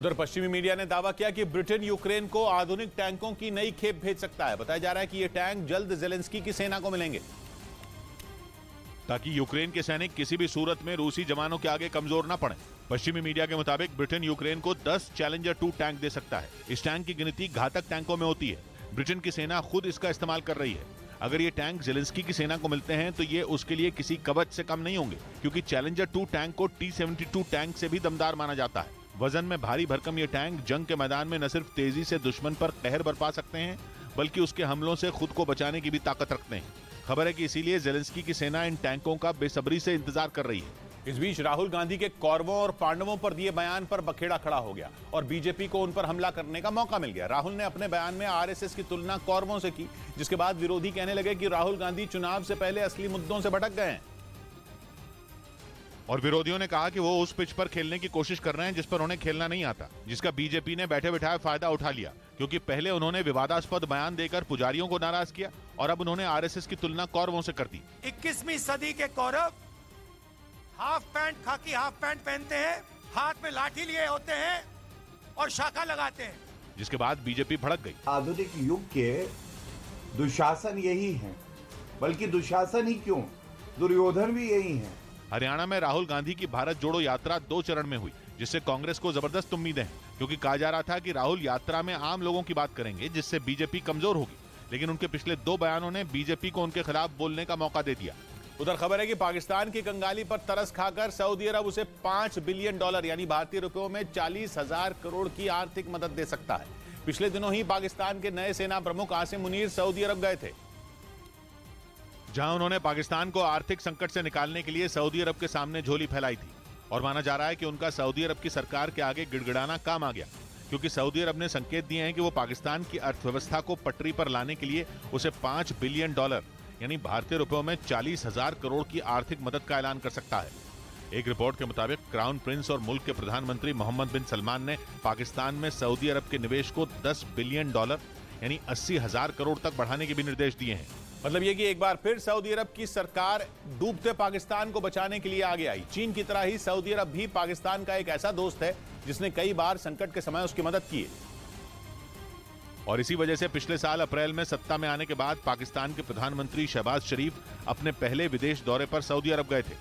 उधर पश्चिमी मीडिया ने दावा किया कि ब्रिटेन यूक्रेन को आधुनिक टैंकों की नई खेप भेज सकता है। बताया जा रहा है कि ये टैंक जल्द जेलेंस्की की सेना को मिलेंगे ताकि यूक्रेन के सैनिक किसी भी सूरत में रूसी जवानों के आगे कमजोर न पड़े। पश्चिमी मीडिया के मुताबिक ब्रिटेन यूक्रेन को 10 चैलेंजर 2 टैंक दे सकता है। इस टैंक की गिनती घातक टैंकों में होती है। ब्रिटेन की सेना खुद इसका इस्तेमाल कर रही है। अगर ये टैंक जेलेंस्की की सेना को मिलते हैं तो ये उसके लिए किसी कवच से कम नहीं होंगे, क्योंकि चैलेंजर 2 टैंक को T-72 टैंक से भी दमदार माना जाता है। वजन में भारी भरकम ये टैंक जंग के मैदान में न सिर्फ तेजी से दुश्मन पर कहर बरपा सकते हैं, बल्कि उसके हमलों से खुद को बचाने की भी ताकत रखते हैं। खबर है कि इसीलिए जेलेंस्की की सेना इन टैंकों का बेसब्री से इंतजार कर रही है। इस बीच राहुल गांधी के कौरवों और पांडवों पर दिए बयान पर बखेड़ा खड़ा हो गया और बीजेपी को उन पर हमला करने का मौका मिल गया। राहुल ने अपने बयान में आरएसएस की तुलना कौरवों से की, जिसके बाद विरोधी कहने लगे कि राहुल गांधी चुनाव से पहले असली मुद्दों से भटक गए हैं। और विरोधियों ने कहा कि वो उस पिच पर खेलने की कोशिश कर रहे हैं जिस पर उन्हें खेलना नहीं आता, जिसका बीजेपी ने बैठे बिठाए फायदा उठा लिया, क्योंकि पहले उन्होंने विवादास्पद बयान देकर पुजारियों को नाराज किया और अब उन्होंने आरएसएस की तुलना कौरवों से कर दी। 21वीं सदी के कौरव हाफ पैंट, खाकी हाफ पैंट पहनते हैं, हाथ में लाठी लिए होते हैं और शाखा लगाते हैं, जिसके बाद बीजेपी भड़क गई। आधुनिक युग के दुशासन यही है, बल्कि दुशासन ही क्यों, दुर्योधन भी यही है। हरियाणा में राहुल गांधी की भारत जोड़ो यात्रा 2 चरण में हुई, जिससे कांग्रेस को जबरदस्त उम्मीदें हैं, क्योंकि कहा जा रहा था कि राहुल यात्रा में आम लोगों की बात करेंगे, जिससे बीजेपी कमजोर होगी। लेकिन उनके पिछले 2 बयानों ने बीजेपी को उनके खिलाफ बोलने का मौका दे दिया। उधर खबर है कि पाकिस्तान की कंगाली पर तरस खाकर सऊदी अरब उसे $5 बिलियन यानी भारतीय रुपयों में 40,000 करोड़ की आर्थिक मदद दे सकता है। पिछले दिनों ही पाकिस्तान के नए सेना प्रमुख आसिम मुनीर सऊदी अरब गए थे, जहां उन्होंने पाकिस्तान को आर्थिक संकट से निकालने के लिए सऊदी अरब के सामने झोली फैलाई थी। और माना जा रहा है कि उनका सऊदी अरब की सरकार के आगे गिड़गिड़ाना काम आ गया, क्योंकि सऊदी अरब ने संकेत दिए हैं कि वो पाकिस्तान की अर्थव्यवस्था को पटरी पर लाने के लिए उसे $5 बिलियन यानी भारतीय रुपयों में 40,000 करोड़ की आर्थिक मदद का ऐलान कर सकता है। एक रिपोर्ट के मुताबिक क्राउन प्रिंस और मुल्क के प्रधानमंत्री मोहम्मद बिन सलमान ने पाकिस्तान में सऊदी अरब के निवेश को $10 बिलियन यानी 80,000 करोड़ तक बढ़ाने के भी निर्देश दिए हैं। मतलब ये कि एक बार फिर सऊदी अरब की सरकार डूबते पाकिस्तान को बचाने के लिए आगे आई। चीन की तरह ही सऊदी अरब भी पाकिस्तान का एक ऐसा दोस्त है जिसने कई बार संकट के समय उसकी मदद की है। और इसी वजह से पिछले साल अप्रैल में सत्ता में आने के बाद पाकिस्तान के प्रधानमंत्री शहबाज शरीफ अपने पहले विदेश दौरे पर सऊदी अरब गए थे।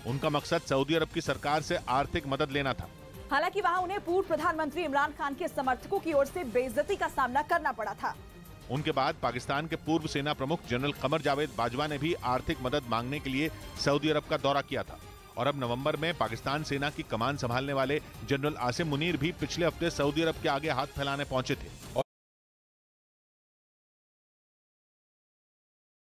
उनका मकसद सऊदी अरब की सरकार से आर्थिक मदद लेना था। हालांकि वहां उन्हें पूर्व प्रधानमंत्री इमरान खान के समर्थकों की ओर से बेइज्जती का सामना करना पड़ा था। उनके बाद पाकिस्तान के पूर्व सेना प्रमुख जनरल कमर जावेद बाजवा ने भी आर्थिक मदद मांगने के लिए सऊदी अरब का दौरा किया था। और अब नवंबर में पाकिस्तान सेना की कमान संभालने वाले जनरल आसिम मुनीर भी पिछले हफ्ते सऊदी अरब के आगे हाथ फैलाने पहुंचे थे।